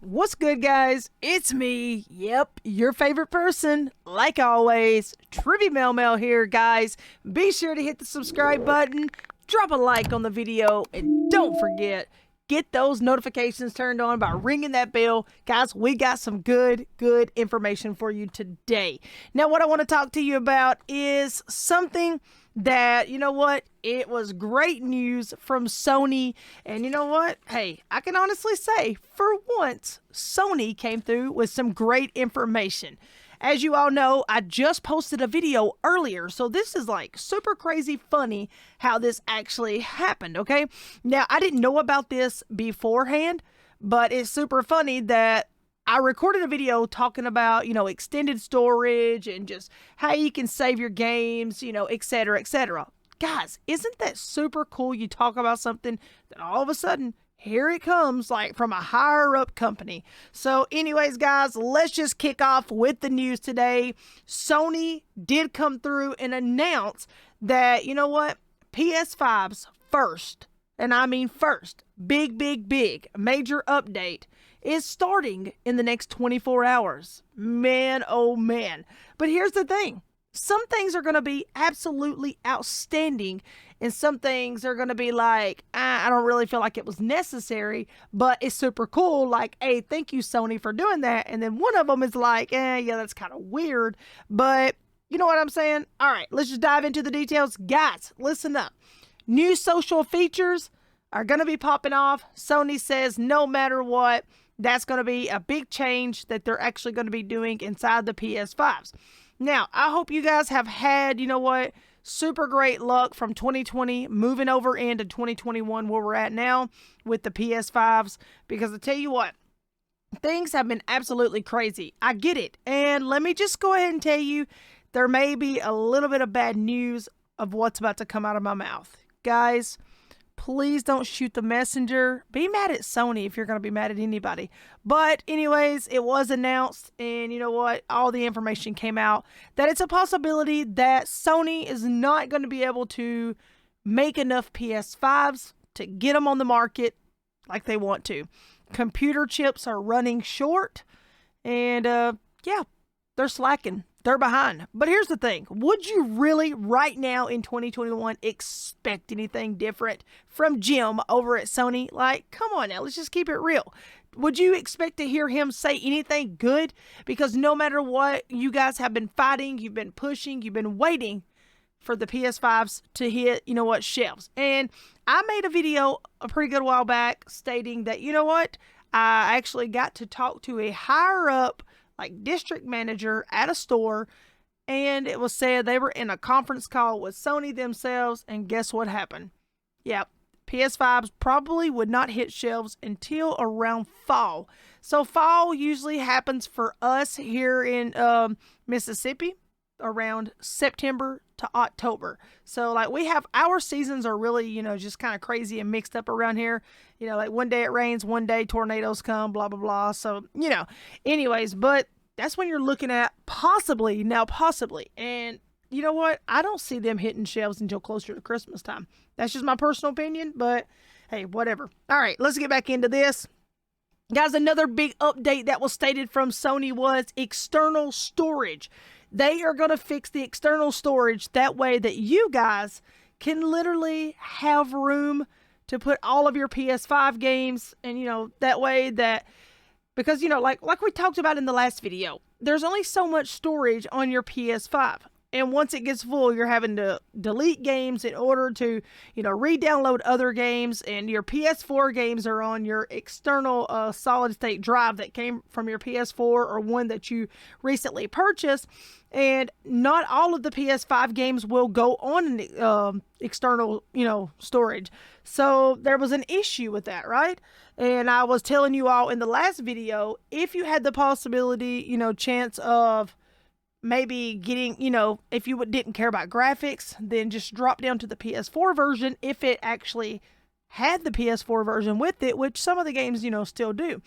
What's good, guys? It's me. Yep, your favorite person. Like always, TrippyMELMEL here, guys. Be sure to hit the subscribe button, drop a like on the video, and don't forget, get those notifications turned on by ringing that bell. Guys, we got some good information for you today. Now, what I want to talk to you about is something that, you know what, it was great news from Sony. And you know what, hey, I can honestly say for once Sony came through with some great information. As you all know, I just posted a video earlier, so this is like super crazy funny how this actually happened. Okay, now I didn't know about this beforehand, but it's super funny that I recorded a video talking about, extended storage and just how you can save your games, etc., etc. Guys, isn't that super cool? You talk about something that all of a sudden, here it comes, like from a higher up company. So anyways, guys, let's just kick off with the news today. Sony did come through and announce that, you know what, PS5's first, and I mean first, big major update is starting in the next 24 hours. Man, oh man. But here's the thing. Some things are going to be absolutely outstanding, and some things are going to be like, I don't really feel like it was necessary, but it's super cool. Like, hey, thank you, Sony, for doing that. And then one of them is like, yeah, that's kind of weird, but you know what I'm saying? All right, let's just dive into the details. Guys, listen up. New social features are going to be popping off. Sony says no matter what, that's going to be a big change that they're actually going to be doing inside the PS5s. Now, I hope you guys have had, super great luck from 2020 moving over into 2021 where we're at now with the PS5s, because I tell you what, things have been absolutely crazy. I get it. And let me just go ahead and tell you, there may be a little bit of bad news of what's about to come out of my mouth. Guys, please don't shoot the messenger. Be mad at Sony if you're going to be mad at anybody. But anyways, it was announced, and you know what? All the information came out that it's a possibility that Sony is not going to be able to make enough PS5s to get them on the market like they want to. Computer chips are running short, and yeah, they're slacking. They're behind. But here's the thing. Would you really, right now in 2021, expect anything different from Jim over at Sony? Like, come on now, let's just keep it real. Would you expect to hear him say anything good? Because no matter what, you guys have been fighting, you've been pushing, you've been waiting for the PS5s to hit, shelves. And I made a video a pretty good while back stating that, you know what, I actually got to talk to a higher up district manager at a store, and it was said they were in a conference call with Sony themselves, and guess what happened? Yep, PS5s probably would not hit shelves until around fall. So fall usually happens for us here in Mississippi around September to October. So we have, our seasons are really, just kind of crazy and mixed up around here. One day it rains, one day tornadoes come, blah, blah, blah. So, anyways, but that's when you're looking at possibly. And you know what? I don't see them hitting shelves until closer to Christmas time. That's just my personal opinion, but hey, whatever. All right, let's get back into this. Guys, another big update that was stated from Sony was external storage. They are going to fix the external storage that way that you guys can literally have room to put all of your PS5 games, and that way that, because like we talked about in the last video, there's only so much storage on your PS5. And once it gets full, you're having to delete games in order to, re-download other games. And your PS4 games are on your external solid state drive that came from your PS4 or one that you recently purchased. And not all of the PS5 games will go on external, storage. So there was an issue with that, right? And I was telling you all in the last video, if you had the possibility, chance of maybe getting, if you didn't care about graphics, then just drop down to the PS4 version if it actually had the PS4 version with it, which some of the games, still do.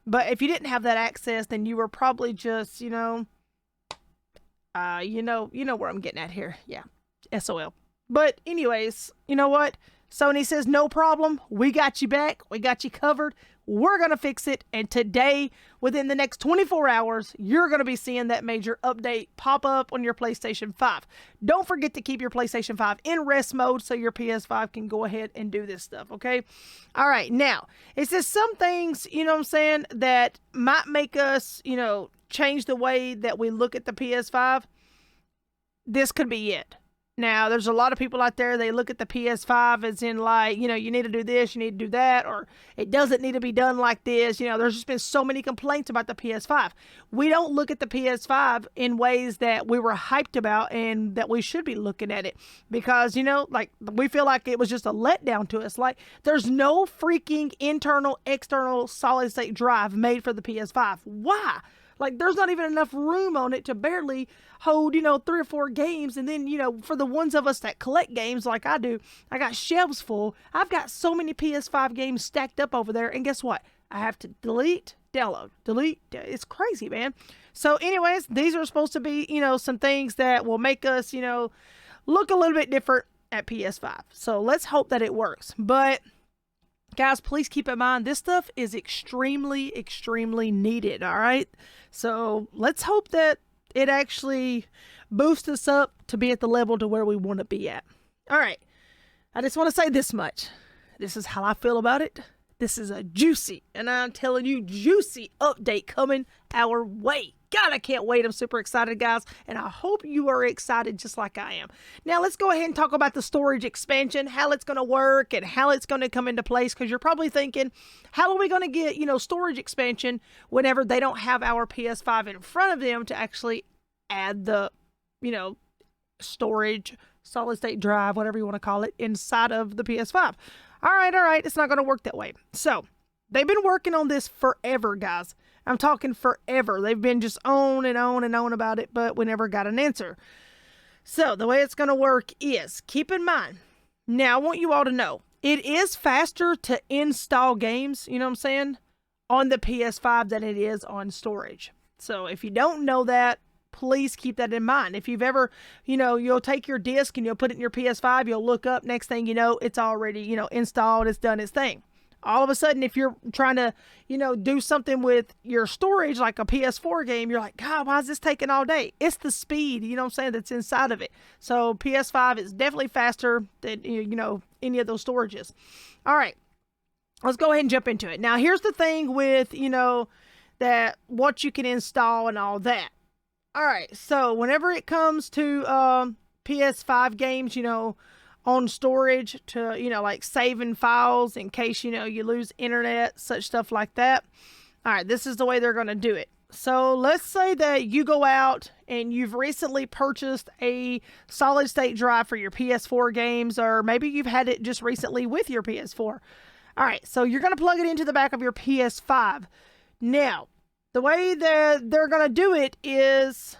But if you didn't have that access, then you were probably just, you know where I'm getting at here. Yeah, SOL. But anyways, you know what? Sony says, no problem. We got you back. We got you covered. We're going to fix it. And today, within the next 24 hours, you're going to be seeing that major update pop up on your PlayStation 5. Don't forget to keep your PlayStation 5 in rest mode so your PS5 can go ahead and do this stuff, okay? All right, now, it says some things, you know what I'm saying, that might make us, you know, change the way that we look at the PS5. This could be it. Now, there's a lot of people out there, they look at the PS5 as in like, you know, you need to do this, you need to do that, or it doesn't need to be done like this. You know, there's just been so many complaints about the PS5. We don't look at the PS5 in ways that we were hyped about and that we should be looking at it because, you know, like we feel like it was just a letdown to us. Like there's no freaking internal, external solid state drive made for the PS5. Why? Like, there's not even enough room on it to barely hold, you know, 3 or 4 games. And then, you know, for the ones of us that collect games like I do, I got shelves full. I've got so many PS5 games stacked up over there. And guess what? I have to delete, download, delete. It's crazy, man. So anyways, these are supposed to be, you know, some things that will make us, you know, look a little bit different at PS5. So let's hope that it works. But guys, please keep in mind, this stuff is extremely, extremely needed, all right? So let's hope that it actually boosts us up to be at the level to where we want to be at. All right, I just want to say this much. This is how I feel about it. This is a juicy, and I'm telling you, juicy update coming our way. God, I can't wait. I'm super excited, guys, and I hope you are excited just like I am. Now, let's go ahead and talk about the storage expansion, how it's going to work, and how it's going to come into place, because you're probably thinking, how are we going to get, you know, storage expansion whenever they don't have our PS5 in front of them to actually add the, you know, storage, solid-state drive, whatever you want to call it, inside of the PS5. All right, it's not going to work that way. So, they've been working on this forever, guys. I'm talking forever. They've been just on and on and on about it, but we never got an answer. So the way it's going to work is, keep in mind, now I want you all to know, it is faster to install games, you know what I'm saying, on the PS5 than it is on storage. So if you don't know that, please keep that in mind. If you've ever, you know, you'll take your disc and you'll put it in your PS5, you'll look up, next thing you know, it's already, you know, installed, it's done its thing. All of a sudden, if you're trying to, you know, do something with your storage, like a PS4 game, you're like, God, why is this taking all day? It's the speed, you know what I'm saying, that's inside of it. So PS5 is definitely faster than, you know, any of those storages. All right, let's go ahead and jump into it. Now, here's the thing with, you know, that what you can install and all that. All right, so whenever it comes to PS5 games, you know, on storage to, you know, like saving files in case, you know, you lose internet, such stuff like that. All right, this is the way they're going to do it. So let's say that you go out and you've recently purchased a solid state drive for your PS4 games, or maybe you've had it just recently with your PS4. All right, so you're going to plug it into the back of your PS5. Now, the way that they're going to do it is,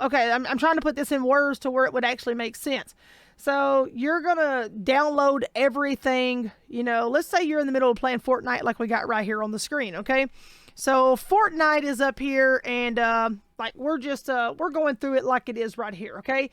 okay, I'm trying to put this in words to where it would actually make sense. So you're going to download everything, you know, let's say you're in the middle of playing Fortnite like we got right here on the screen, okay? So Fortnite is up here and like we're going through it like it is right here, okay?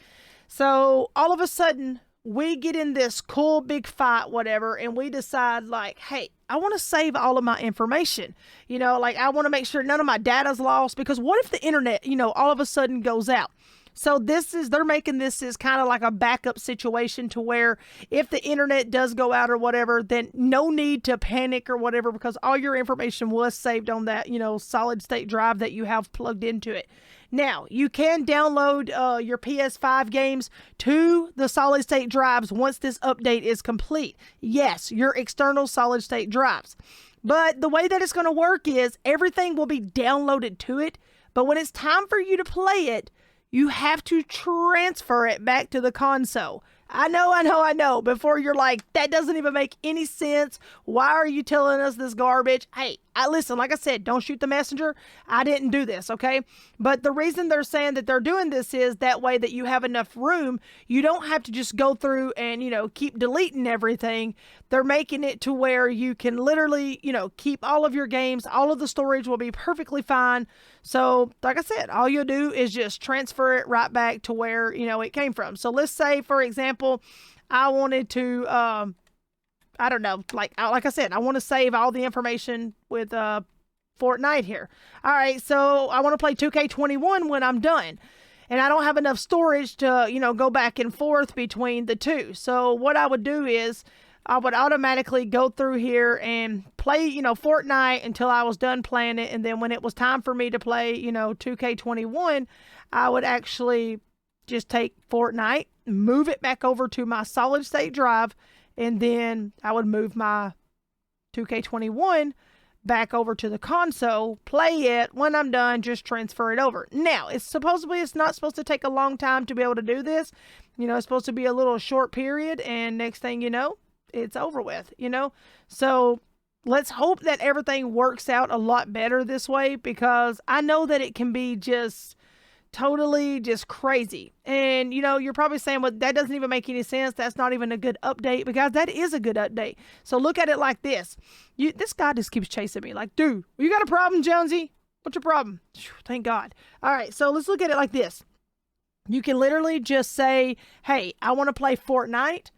So all of a sudden we get in this cool big fight, whatever, and we decide like, hey, I want to save all of my information. You know, like I want to make sure none of my data's lost, because what if the internet, you know, all of a sudden goes out? So they're making this as kind of like a backup situation to where if the internet does go out or whatever, then no need to panic or whatever, because all your information was saved on that, you know, solid state drive that you have plugged into it. Now, you can download your PS5 games to the solid state drives once this update is complete. Yes, your external solid state drives. But the way that it's going to work is everything will be downloaded to it, but when it's time for you to play it, you have to transfer it back to the console. I know. Before you're like, that doesn't even make any sense. Why are you telling us this garbage? Hey, listen, like I said, don't shoot the messenger. I didn't do this, okay? But the reason they're saying that they're doing this is that way that you have enough room. You don't have to just go through and, you know, keep deleting everything. They're making it to where you can literally, you know, keep all of your games. All of the storage will be perfectly fine. So, like I said, all you'll do is just transfer it right back to where, you know, it came from. So let's say, for example, I wanted to I don't know, like I said, I want to save all the information with Fortnite here. All right, so I want to play 2K21 when I'm done. And I don't have enough storage to, go back and forth between the two. So what I would do is I would automatically go through here and play, Fortnite until I was done playing it. And then when it was time for me to play, 2K21, I would actually just take Fortnite, move it back over to my solid state drive, and then I would move my 2K21 back over to the console, play it. When I'm done, just transfer it over. Now, it's not supposed to take a long time to be able to do this. It's supposed to be a little short period, and next thing you know, it's over with, So let's hope that everything works out a lot better this way, because I know that it can be just totally just crazy. And you're probably saying, well, that doesn't even make any sense. That's not even a good update. But guys, that is a good update. So look at it like this. This guy just keeps chasing me like, dude, you got a problem, Jonesy? What's your problem? Thank God. All right, so let's look at it like this. You can literally just say, hey, I want to play Fortnite,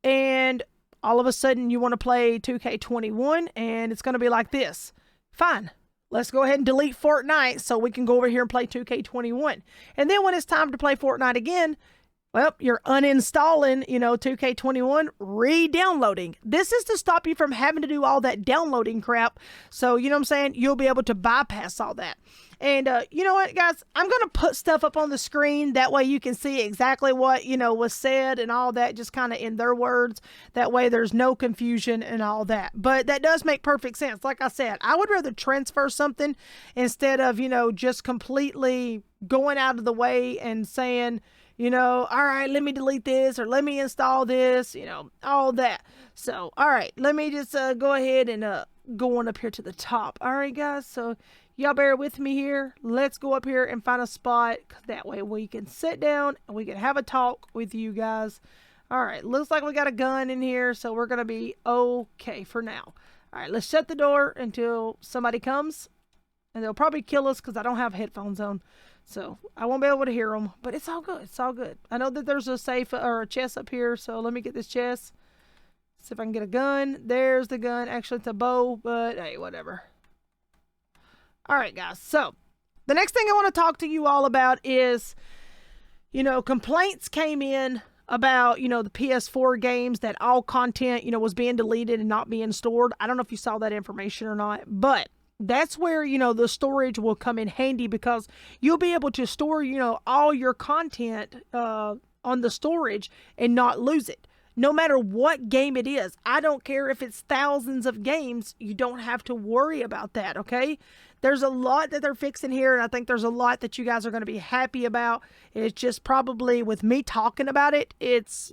and all of a sudden you want to play 2K21, and it's going to be like this. Fine. Let's go ahead and delete Fortnite so we can go over here and play 2K21. And then when it's time to play Fortnite again, well, you're uninstalling, 2K21, re-downloading. This is to stop you from having to do all that downloading crap. So, you know what I'm saying? You'll be able to bypass all that. And you know what, guys? I'm going to put stuff up on the screen. That way you can see exactly what, was said and all that, just kind of in their words. That way there's no confusion and all that. But that does make perfect sense. Like I said, I would rather transfer something instead of, just completely going out of the way and saying, all right, let me delete this or let me install this, all that. So, all right, let me just go ahead and go on up here to the top. All right, guys, so y'all bear with me here. Let's go up here and find a spot. That way we can sit down and we can have a talk with you guys. All right, looks like we got a gun in here, so we're going to be okay for now. All right, let's shut the door until somebody comes. And they'll probably kill us because I don't have headphones on. So I won't be able to hear them. But it's all good. It's all good. I know that there's a safe or a chest up here. So let me get this chest. See if I can get a gun. There's the gun. Actually, it's a bow. But hey, whatever. All right, guys. So the next thing I want to talk to you all about is, complaints came in about, the PS4 games, that all content, was being deleted and not being stored. I don't know if you saw that information or not. But that's where, the storage will come in handy, because you'll be able to store, all your content on the storage and not lose it. No matter what game it is. I don't care if it's thousands of games. You don't have to worry about that, okay? There's a lot that they're fixing here, and I think there's a lot that you guys are going to be happy about. It's just probably with me talking about it, it's,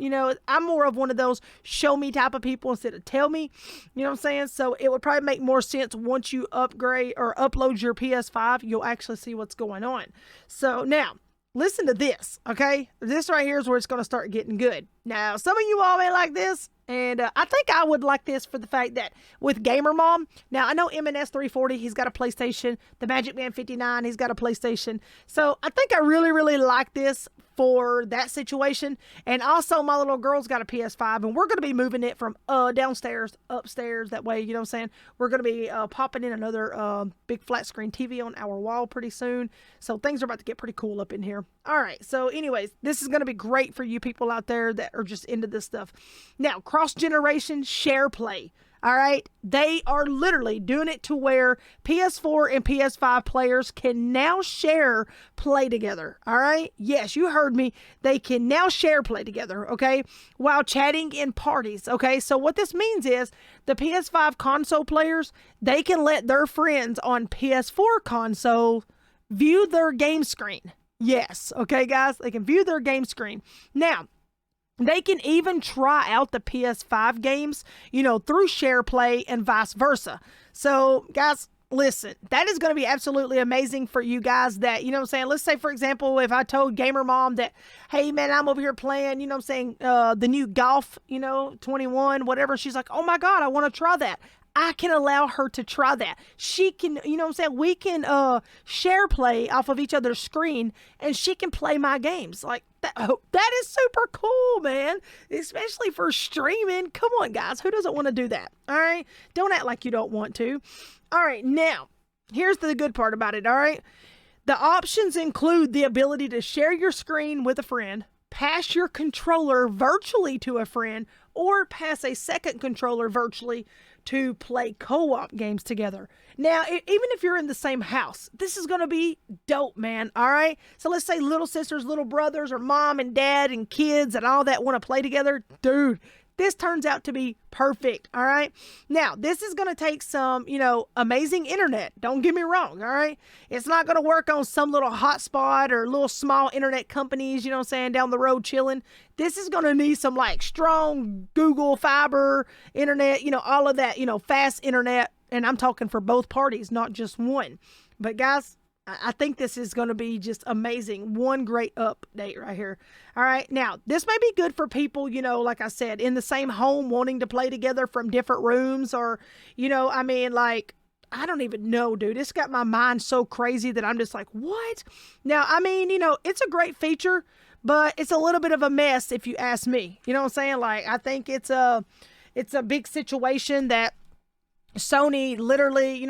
I'm more of one of those show me type of people instead of tell me, you know what I'm saying? So it would probably make more sense once you upgrade or upload your PS5, you'll actually see what's going on. So now, listen to this, okay? This right here is where it's going to start getting good. Now, some of you all may like this, and I think I would like this for the fact that with Gamer Mom, now I know MNS340, he's got a PlayStation. The Magic Man 59, he's got a PlayStation. So I think I really, really like this for that situation. And also my little girl's got a PS5, and we're going to be moving it from downstairs, upstairs. That way, you know what I'm saying? We're going to be popping in another big flat screen TV on our wall pretty soon. So things are about to get pretty cool up in here. All right. So anyways, this is going to be great for you people out there that are just into this stuff. Now, cross-generation share play. All right. They are literally doing it to where PS4 and PS5 players can now share play together. All right. Yes, you heard me. They can now share play together. Okay. While chatting in parties. Okay. So what this means is the PS5 console players, they can let their friends on PS4 console view their game screen. Yes. Okay, guys. They can view their game screen. Now, they can even try out the PS5 games, through SharePlay and vice versa. So, guys, listen, that is going to be absolutely amazing for you guys that, let's say, for example, if I told Gamer Mom that, hey, man, I'm over here playing, the new Golf, 21, whatever. She's like, oh, my God, I want to try that. I can allow her to try that. She can, we can share play off of each other's screen, and she can play my games. Like, That is super cool, man. Especially for streaming. Come on, guys. Who doesn't want to do that? All right. Don't act like you don't want to. All right. Now, here's the good part about it. All right. The options include the ability to share your screen with a friend, pass your controller virtually to a friend, or pass a second controller virtually to play co-op games together. Now, even if you're in the same house, this is going to be dope, man. All right. So let's say little sisters, little brothers, or mom and dad and kids and all that want to play together. Dude, this turns out to be perfect. All right. Now, this is going to take some, amazing internet. Don't get me wrong. All right. It's not going to work on some little hotspot or little small internet companies, down the road chilling. This is going to need some like strong Google fiber internet, all of that, fast internet. And I'm talking for both parties, not just one. But guys, I think this is going to be just amazing. One great update right here. All right. Now, this may be good for people, like I said, in the same home wanting to play together from different rooms or, I don't even know, dude. It's got my mind so crazy that I'm just like, what? Now, it's a great feature, but it's a little bit of a mess if you ask me. You know what I'm saying? Like, I think it's a big situation that Sony literally,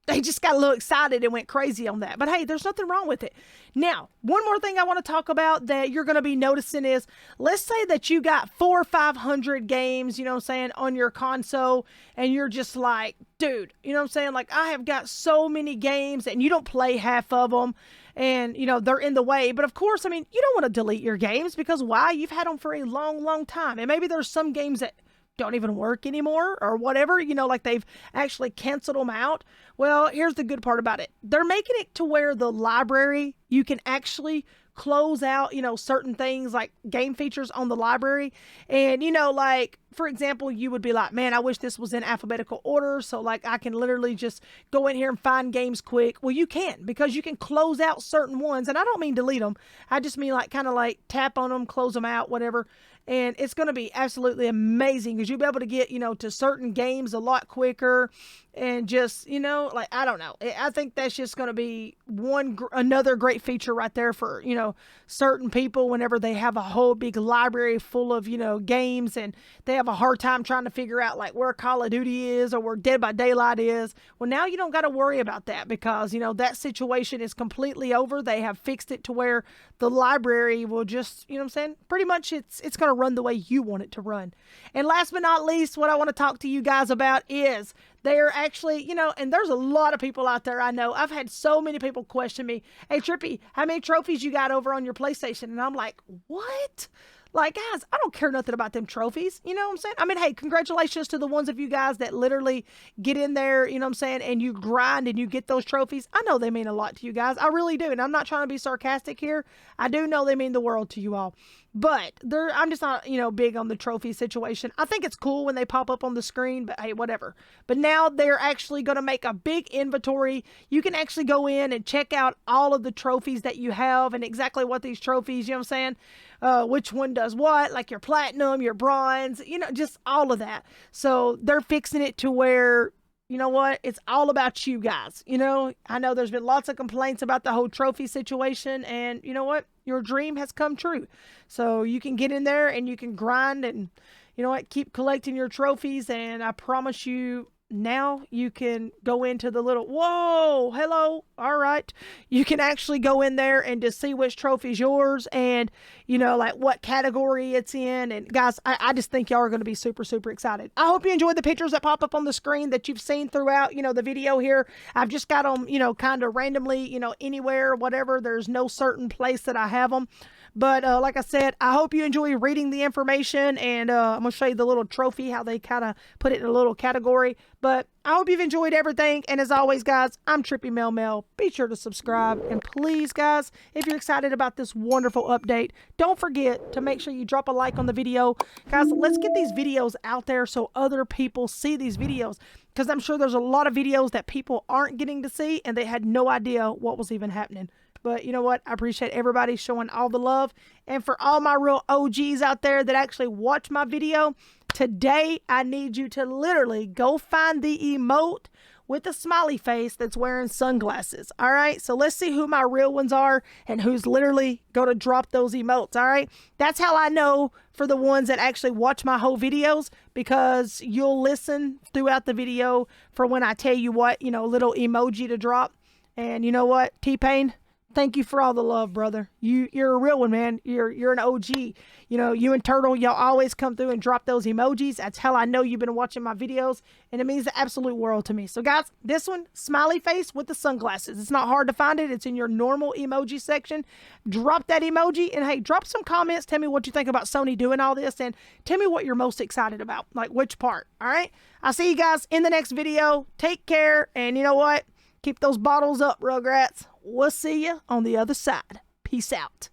they just got a little excited and went crazy on that. But hey, there's nothing wrong with it. Now, one more thing I want to talk about that you're going to be noticing is, let's say that you got 400 or 500 games, on your console, and you're just like, dude, like, I have got so many games and you don't play half of them and, they're in the way. But of course, you don't want to delete your games because why? You've had them for a long, long time. And maybe there's some games that don't even work anymore or whatever, like they've actually canceled them out. Well, here's the good part about it. They're making it to where the library, you can actually close out, certain things like game features on the library. And, like, for example, you would be like, man, I wish this was in alphabetical order. So like I can literally just go in here and find games quick. Well, you can, because you can close out certain ones. And I don't mean delete them. I just mean like kind of like tap on them, close them out, whatever. And it's going to be absolutely amazing because you'll be able to get, to certain games a lot quicker and just, I don't know. I think that's just going to be another great feature right there for, certain people whenever they have a whole big library full of, games and they have a hard time trying to figure out like where Call of Duty is or where Dead by Daylight is. Well, now you don't got to worry about that because, that situation is completely over. They have fixed it to where the library will just, pretty much it's going to run the way you want it to run. And last but not least, what I want to talk to you guys about is they're actually, and there's a lot of people out there I know. I've had so many people question me, hey, Trippy, how many trophies you got over on your PlayStation? And I'm like, what? Like, guys, I don't care nothing about them trophies. You know what I'm saying? Hey, congratulations to the ones of you guys that literally get in there, and you grind and you get those trophies. I know they mean a lot to you guys. I really do. And I'm not trying to be sarcastic here. I do know they mean the world to you all. But I'm just not, big on the trophy situation. I think it's cool when they pop up on the screen, but hey, whatever. But now they're actually going to make a big inventory. You can actually go in and check out all of the trophies that you have and exactly what these trophies, which one does what, like your platinum, your bronze, just all of that. So they're fixing it to where, you know what? It's all about you guys. I know there's been lots of complaints about the whole trophy situation, and you know what? Your dream has come true. So you can get in there and you can grind and, keep collecting your trophies. And I promise you, now you can go into the little, whoa, hello, all right. You can actually go in there and just see which trophy's yours and, like what category it's in. And guys, I just think y'all are going to be super, super excited. I hope you enjoyed the pictures that pop up on the screen that you've seen throughout, the video here. I've just got them, kind of randomly, anywhere, whatever. There's no certain place that I have them. But like I said, I hope you enjoy reading the information, and I'm going to show you the little trophy, how they kind of put it in a little category. But I hope you've enjoyed everything, and as always, guys, I'm TrippyMELMEL. Be sure to subscribe, and please, guys, if you're excited about this wonderful update, don't forget to make sure you drop a like on the video. Guys, let's get these videos out there so other people see these videos, because I'm sure there's a lot of videos that people aren't getting to see, and they had no idea what was even happening. But you know what? I appreciate everybody showing all the love. And for all my real OGs out there that actually watch my video, today I need you to literally go find the emote with a smiley face that's wearing sunglasses. All right, so let's see who my real ones are and who's literally going to drop those emotes. All right, that's how I know for the ones that actually watch my whole videos, because you'll listen throughout the video for when I tell you what, you know, little emoji to drop. And you know what, T-Pain, thank you for all the love, brother. You're a real one, man. You're an OG. You know, you and Turtle, y'all always come through and drop those emojis. That's how I know you've been watching my videos, and it means the absolute world to me. So guys, this one, smiley face with the sunglasses. It's not hard to find it. It's in your normal emoji section. Drop that emoji, and hey, drop some comments. Tell me what you think about Sony doing all this, and tell me what you're most excited about, like which part. All right, I'll see you guys in the next video. Take care, and you know what? Keep those bottles up, Rugrats. We'll see you on the other side. Peace out.